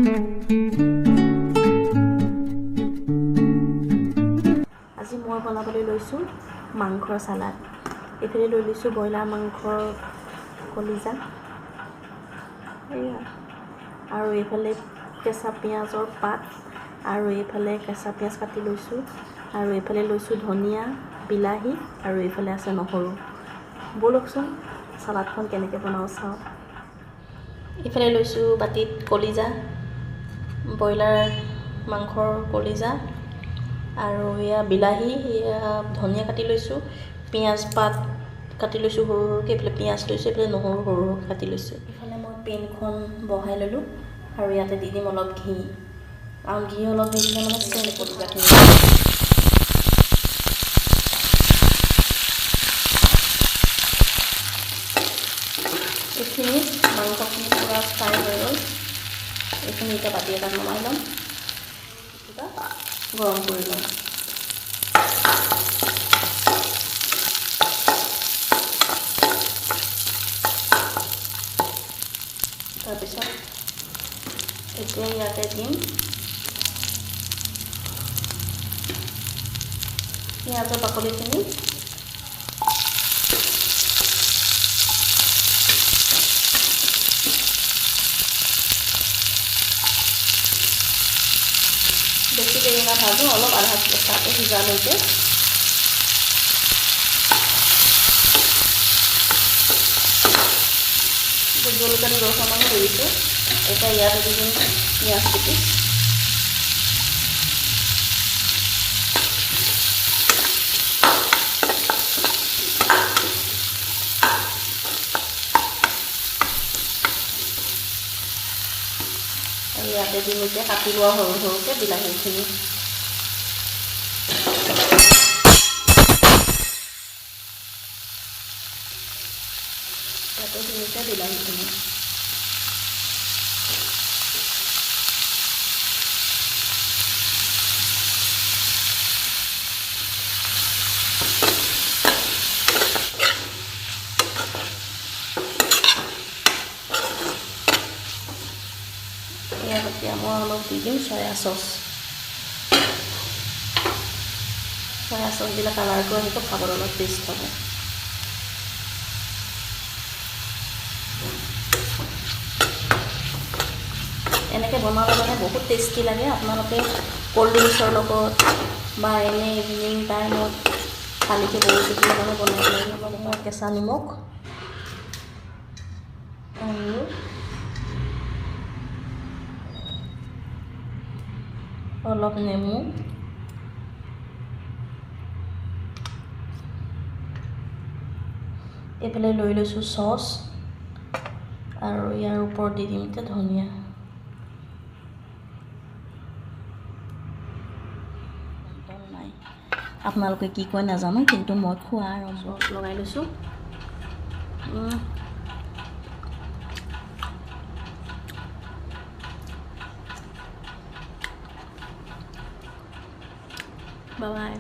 আজি মই বনাবলৈ লৈছোঁ মাংসৰ চালাড। এইফালে লৈ লৈছোঁ ব্ৰইলাৰ মাংসৰ কলিজা, এয়া, আৰু এইফালে কেঁচা পিঁয়াজৰ পাত, আৰু এইফালে কেঁচা পিঁয়াজ কাটি লৈছোঁ, আৰু এইফালে লৈছোঁ ধনিয়া, বিলাহী, আৰু এইফালে আছে নহৰু। ব'লকচোন চালাডখন কেনেকৈ বনাওঁ চাওঁ। এইফালে লৈছোঁ বাতিত কলিজা, ব্ৰইলাৰ মাংসৰ কলিজা, আৰু এয়া বিলাহী, এয়া ধনিয়া কাটি লৈছোঁ, পিঁয়াজ পাত কাটি লৈছোঁ সৰু সৰুকৈ, এইফালে পিঁয়াজ লৈছোঁ, এইফালে নহৰু সৰু সৰুকৈ কাটি লৈছোঁ। এইফালে মই পেনখন বহাই ল'লোঁ, আৰু ইয়াতে দি দিম অলপ ঘি, আৰু ঘি অলপ দি দিলে মানে চেণ্ট কলিজাখিনি। এইখিনি মাংসখিনি পূৰা ফ্ৰাই হৈ গ'ল। এইখিনি এতিয়া বাতি এটাত নমাই ল'ম, গৰম কৰি ল'ম। তাৰপিছত এতিয়া ইয়াতে দিম পিঁয়াজৰ বাকলিখিনি, বেছি দেৰি নাভাজোঁ, অলপ আধা কেঁচাকৈ সিজালৈকে। জলকীয়া 10টামান ধৰিছোঁ। এতিয়া ইয়াতে দি দিম পিঁয়াজ কুটি, আৰু ইয়াতে দিম এতিয়া কাটি লোৱা সৰু সৰুকৈ বিলাহীখিনি। ইয়াতে দিম এতিয়া বিলাহীখিনি। ইয়াত এতিয়া মই অলপ দি দিম চয়া চচ। চয়া চচ দিলে কালাৰটো আহিব, খাবলৈ অলপ টেষ্ট হ'ব। এনেকৈ বনালে মানে বহুত টেষ্টি লাগে। আপোনালোকে ক'ল্ড ড্ৰিংকছৰ লগত বা এনেই ইভিনিং টাইমত খালীকৈ বহি থাকিলে মানে বনাই লাগে। অলপ কেঁচা নিমখ আৰু অলপ নেমু, এইফালে লৈ লৈছোঁ চচ, আৰু ইয়াৰ ওপৰত দি দিম এতিয়া ধনিয়া। নাই, আপোনালোকে কি কয় নাজানো, কিন্তু মই খোৱা আৰম্ভ লগাই লৈছোঁ। Bye bye.